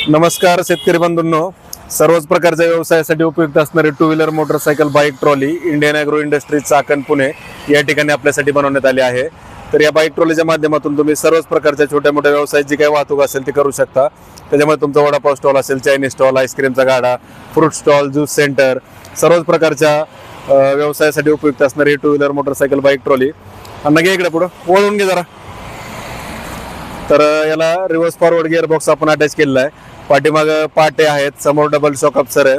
नमस्कार शेतकरी बंधूंनो, सर्वच प्रकारच्या व्यवसायासाठी उपयुक्त असणारी two wheeler, motorcycle, bike, trolley Indian agro industries Chakan Pune या ठिकाणी आपल्यासाठी बनवण्यात आली आहे. तर या बाईक ट्रॉलीच्या माध्यमातून तुम्ही सर्वच प्रकारच्या छोट्या मोठ्या व्यवसायाची जी काही वाहतूक असेल ती करू शकता. त्याच्यामध्ये तुमचा वडापाव स्टॉल असेल, चायनीज स्टॉल, आईस्क्रीमचा गाडा, फ्रूट स्टॉल, ज्यूस सेंटर, सर्वच प्रकारच्या व्यवसायासाठी उपयुक्त असणारी two wheeler, motorcycle, bike, trolley. अण्णा घे इकडे पुढं, वळून घे जरा. तर याला रिव्हर्स फॉरवर्ड गिअर बॉक्स आपण अटॅच केलेला आहे. पाठीमाग पाटे आहेत, समोर डबल शॉक अप्सर आहे,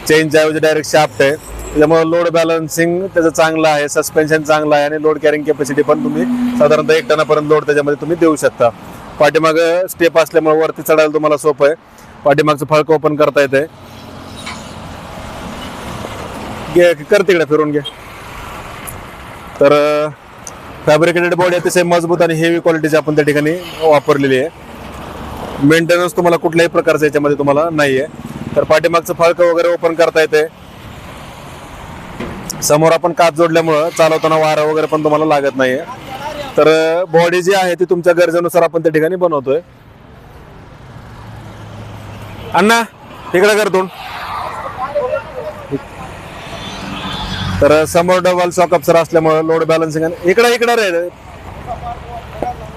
चेनच्या ऐवजी डायरेक्ट शाफ्ट आहे. त्याच्यामुळे लोड बॅलन्सिंग त्याचं चांगलं आहे, सस्पेन्शन चांगलं आहे आणि लोड कॅरिंग कॅपॅसिटी पण तुम्ही साधारणतः 1 टनापर्यंत लोड त्याच्यामध्ये तुम्ही देऊ शकता. पाठीमाग स्टेप असल्यामुळे वरती चढायला तुम्हाला सोपं आहे. पाठीमागचं फळकं ओपन करता येते. कर तिकडे फिरून घे. तर फॅब्रिकेटेड बॉडी अतिशय मजबूत आणि हेवी क्वालिटीची आपण त्या ठिकाणी वापरलेली आहे. मेंटेनन्स तुम्हाला कुठल्याही प्रकारचा याच्यामध्ये तुम्हाला नाही आहे. तर पाठीमागचं फळकं वगैरे ओपन करता येते. समोर आपण काच जोडल्यामुळं चालवताना वारा वगैरे पण तुम्हाला लागत नाहीये. तर बॉडी जी आहे ती तुमच्या गरजेनुसार आपण त्या ठिकाणी बनवतोय. अण्णा इकडे करतो. तर समोर डबल शॉक अप्सर असल्यामुळे लोड बॅलन्सिंग इकडे रे,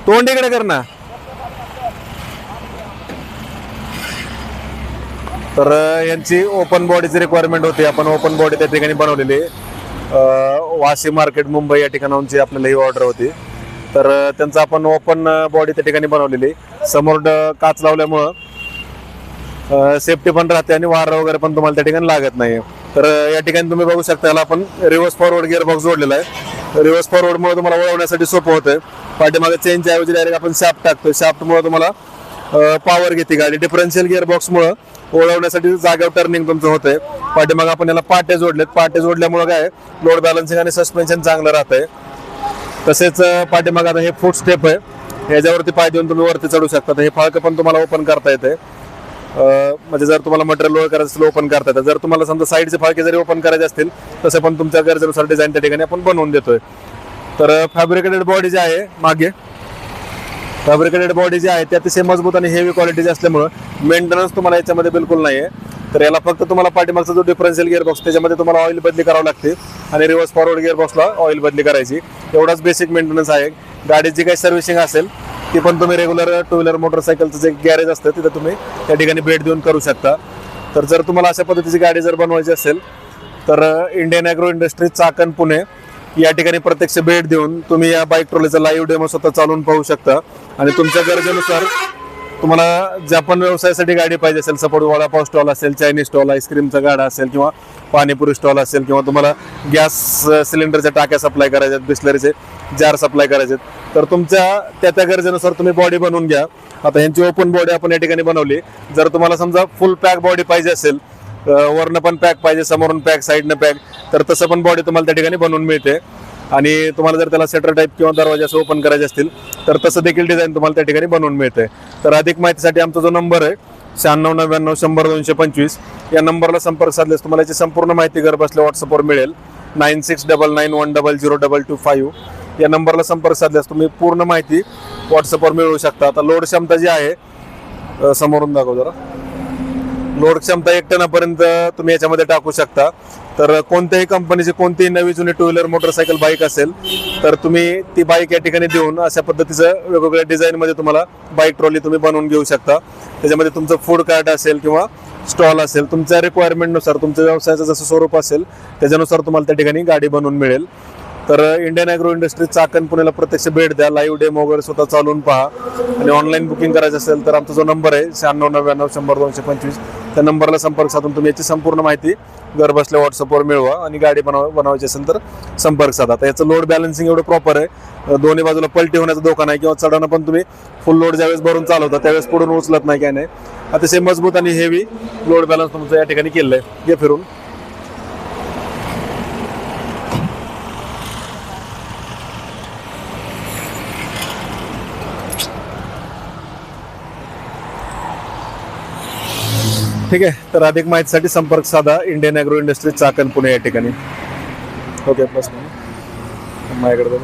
तोंड इकडे कर ना. तर यांची ओपन बॉडीची रिक्वायरमेंट होती. आपण ओपन बॉडी त्या ठिकाणी बनवलेली. वाशी मार्केट मुंबई या ठिकाणांची आपल्याला ही ऑर्डर होती. तर त्यांचं आपण ओपन बॉडी त्या ठिकाणी बनवलेली. समोर काच लावल्यामुळं सेफ्टी पण राहते आणि वारा वगैरे पण तुम्हाला त्या ठिकाणी लागत नाही. तर या ठिकाणी तुम्ही बघू शकता, याला आपण रिव्हर्स फॉरवर्ड गिअर बॉक्स जोडलेला आहे. रिव्हर्स फॉरवर्डमुळे तुम्हाला वळवण्यासाठी सोपं होतं. पाठीमागे चेनच्या ऐवजी डायरेक्ट आपण शाफ्ट टाकतो. शाफ्टमुळे तुम्हाला पॉवर घेते गाडी. डिफरन्शियल गिअर बॉक्समुळे ओळवण्यासाठी जागेवर टर्निंग तुमचं होतंय. पाठीमागे आपण याला पाटे जोडलेत. पाटे जोडल्यामुळे काय लोड बॅलन्सिंग आणि सस्पेन्शन चांगलं राहतंय. तसेच पाठीमागे आता हे फूट स्टेप आहे, ह्याच्यावरती पाय देऊन तुम्ही वरती चढू शकता. हे फाळकं पण तुम्हाला ओपन करता येते. म्हणजे जर तुम्हाला मटेरियल लोड करायचं असेल ओपन करता येतं. जर तुम्हाला समजा साईडचे फाळके जरी ओपन करायचे असतील तसे पण तुमच्या गरजेनुसार डिझाईन त्या ठिकाणी आपण बनवून देतोय. तर फॅब्रिकेटेड बॉडी जी आहे मागे, फॅब्रिकेटेड बॉडी जी आहे ती अतिशय मजबूत आणि हेवी क्वालिटीची असल्यामुळे मेंटेनन्स तुम्हाला याच्यामध्ये बिलकुल नाही आहे. तर याला फक्त तुम्हाला पाठीमागचा जो डिफरन्शियल गिअर बॉक्स त्याच्यामध्ये तुम्हाला ऑइल बदली करावं लागते आणि रिव्हर्स फॉरवर्ड गिअर बॉक्सला ऑइल बदली करायची. एवढाच बेसिक मेंटेनन्स आहे. गाडीची काही सर्व्हिसिंग असेल ती पण तुम्ही रेग्युलर टू व्हीलर, मोटरसायकलचं जे गॅरेज असतं तिथं तुम्ही त्या ठिकाणी भेट देऊन करू शकता. तर जर तुम्हाला अशा पद्धतीची गाडी जर बनवायची असेल तर Indian agro industries Chakan Pune या ठिकाणी प्रत्यक्ष भेट देऊन तुम्ही या बाईक ट्रॉलीचा लाईव्ह डेमो स्वतः चालवून पाहू शकता. आणि तुमच्या गरजेनुसार तुम्हाला ज्या पण व्यवसायासाठी गाडी पाहिजे असेल, सपोज वडापाव स्टॉल असेल, चायनीज स्टॉल, आईस्क्रीमचा गाडा असेल किंवा पाणीपुरी स्टॉल असेल किंवा तुम्हाला गॅस सिलेंडरच्या टाक्या सप्लाय करायच्यात, बिस्लरीचे जार सप्लाय करायचे, तर तुमच्या त्या गरजेनुसार तुम्ही बॉडी बनवून घ्या. आता यांची ओपन बॉडी आपण या ठिकाणी बनवली. जर तुम्हाला समजा फुल पॅक बॉडी पाहिजे असेल, वरनं पण पॅक पाहिजे, समोरून पॅक, साईडनं पॅक, तर तसं पण बॉडी तुम्हाला त्या ठिकाणी बनवून मिळते. आणि तुम्हाला जर त्याला सेटर टाईप किंवा दरवाजे असं ओपन करायचे असतील तर तसं देखील डिझाईन तुम्हाला त्या ठिकाणी बनवून मिळते. तर अधिक माहितीसाठी आमचा जो नंबर आहे 9699 100 225 या नंबरला संपर्क साधल्यास तुम्हाला याची संपूर्ण माहिती घर बसल्या व्हॉट्सअपवर मिळेल. 9699102225 या नंबरला संपर्क साधल्यास तुम्ही पूर्ण माहिती व्हॉट्सअपवर मिळवू शकता. आता लोड क्षमता जी आहे, समोरून दाखव जरा, लोड क्षमता 1 टनापर्यंत तुम्ही याच्यामध्ये टाकू शकता. तर कोणत्याही कंपनीची कोणतीही नवी जुनी टू व्हीलर, मोटरसायकल, बाईक असेल तर तुम्ही ती बाईक या ठिकाणी देऊन अशा पद्धतीचं वेगवेगळ्या डिझाईनमध्ये तुम्हाला बाईक ट्रॉली तुम्ही बनवून घेऊ शकता. त्याच्यामध्ये तुमचं फूड कार्ट असेल किंवा स्टॉल असेल, तुमच्या रिक्वायरमेंटनुसार, तुमच्या व्यवसायाचं जसं स्वरूप असेल त्याच्यानुसार तुम्हाला त्या ठिकाणी गाडी बनवून मिळेल. तर इंडियन ॲग्रो इंडस्ट्रीज चाकण पुण्याला प्रत्यक्ष भेट द्या, लाईव्ह डेमो वगैरे स्वतः चालवून पहा. आणि ऑनलाईन बुकिंग करायचं असेल तर आमचा जो नंबर आहे 9699 100 225 त्या नंबरला संपर्क साधून तुम्ही याची संपूर्ण माहिती घर बसल्या व्हॉट्सअपवर मिळवा. आणि गाडी बनवायची असेल तर संपर्क साधा. आता याचं लोड बॅलन्सिंग एवढं प्रॉपर आहे, दोन्ही बाजूला पलटी होण्याचा धोका नाही किंवा चढवणं पण तुम्ही फुल लोड ज्यावेळेस भरून चालवता त्यावेळेस पुढून उचलत नाही, काय नाही. अतिशय मजबूत आणि हेवी लोड बॅलन्स तुमचं या ठिकाणी केलं आहे. हे फिरून ठीक आहे. तर अधिक माहितीसाठी संपर्क साधा Indian agro industries Chakan Pune या ठिकाणी. ओके, बस माझ्याकडे